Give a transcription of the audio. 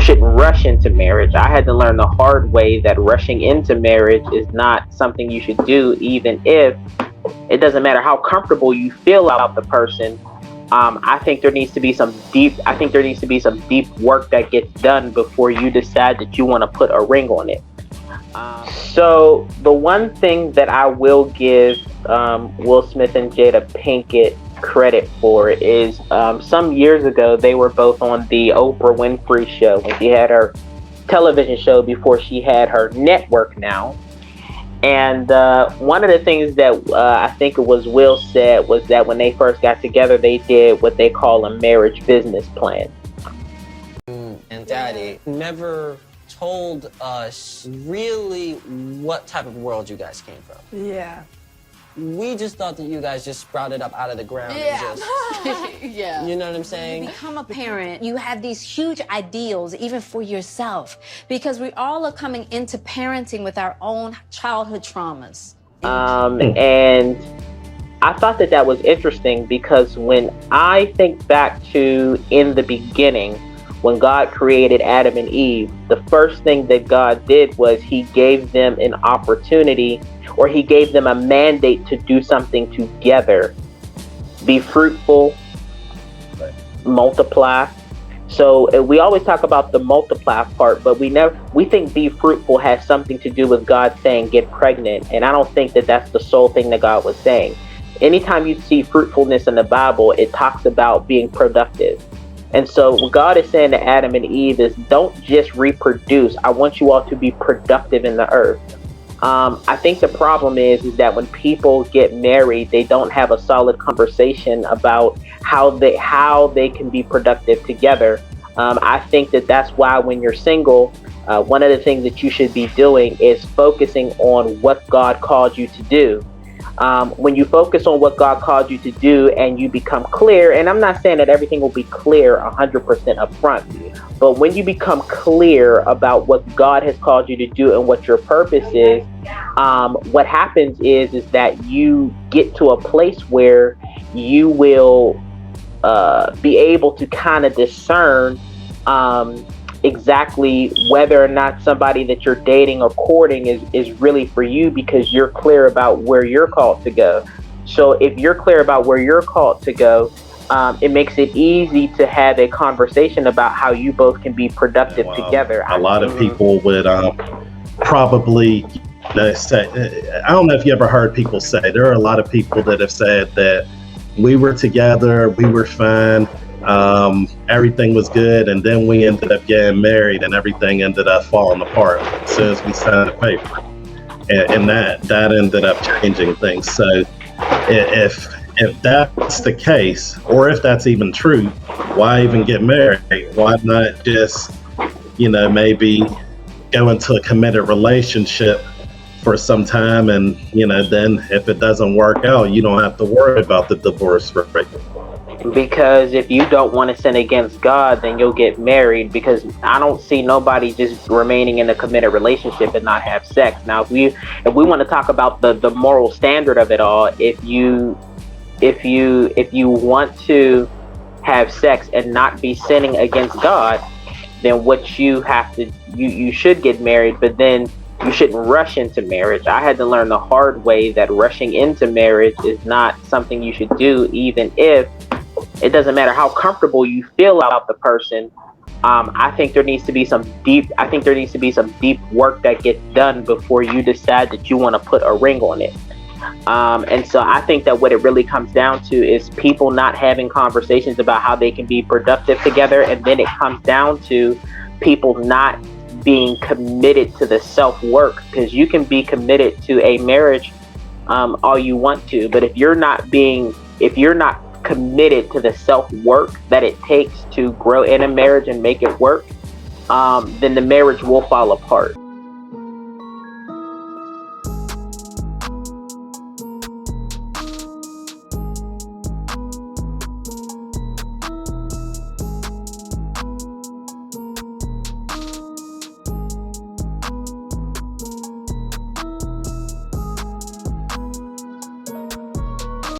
shouldn't rush into marriage. I had to learn the hard way that rushing into marriage is not something you should do, even if it doesn't matter how comfortable you feel about the person. I think there needs to be some deep. I think there needs to be some deep work that gets done before you decide that you want to put a ring on it. So the one thing that I will give Will Smith and Jada Pinkett credit for is some years ago they were both on the Oprah Winfrey show when she had her television show before she had her network now. And one of the things that I think it was Will said was that when they first got together, they did what they call a marriage business plan. And Daddy never told us really what type of world you guys came from. Yeah. We just thought that you guys just sprouted up out of the ground Yeah. and just, Yeah. you know what I'm saying? You become a parent, you have these huge ideals, even for yourself, because we all are coming into parenting with our own childhood traumas. And I thought that that was interesting because when I think back to in the beginning, when God created Adam and Eve, the first thing that God did was he gave them an opportunity, or he gave them a mandate to do something together. Be fruitful, multiply. So we always talk about the multiply part, but we think be fruitful has something to do with God saying get pregnant, and I don't think that that's the sole thing that God was saying. Anytime you see fruitfulness in the Bible, it talks about being productive. And so what God is saying to Adam and Eve is, don't just reproduce. I want you all to be productive in the earth. I think the problem is that when people get married, they don't have a solid conversation about how they can be productive together. I think that that's why when you're single, one of the things that you should be doing is focusing on what God called you to do. When you focus on what God called you to do and you become clear, and I'm not saying that everything will be clear 100% up front, but when you become clear about what God has called you to do and what your purpose is, what happens is that you get to a place where you will be able to kind of discern exactly whether or not somebody that you're dating or courting is really for you, because you're clear about where you're called to go. So if you're clear about where you're called to go, it makes it easy to have a conversation about how you both can be productive together. A lot of people would probably say, I don't know if you ever heard people say, there are a lot of people that have said that we were together, we were fine, everything was good, and then we ended up getting married and everything ended up falling apart as soon as we signed the paper, and that ended up changing things. So if that's the case, or if that's even true, why even get married? Why not just maybe go into a committed relationship for some time, and then if it doesn't work out, you don't have to worry about the divorce rate. Because if you don't want to sin against God, then you'll get married, because I don't see nobody just remaining in a committed relationship and not have sex. Now, if we want to talk about the moral standard of it all, if you want to have sex and not be sinning against God, then what you have to you should get married, but then you shouldn't rush into marriage. I had to learn the hard way that rushing into marriage is not something you should do, even if it doesn't matter how comfortable you feel about the person. I think there needs to be some deep work that gets done before you decide that you want to put a ring on it. And so I think that what it really comes down to is people not having conversations about how they can be productive together, and then it comes down to people not being committed to the self-work, because you can be committed to a marriage all you want to, but if you're not committed to the self-work that it takes to grow in a marriage and make it work, then the marriage will fall apart.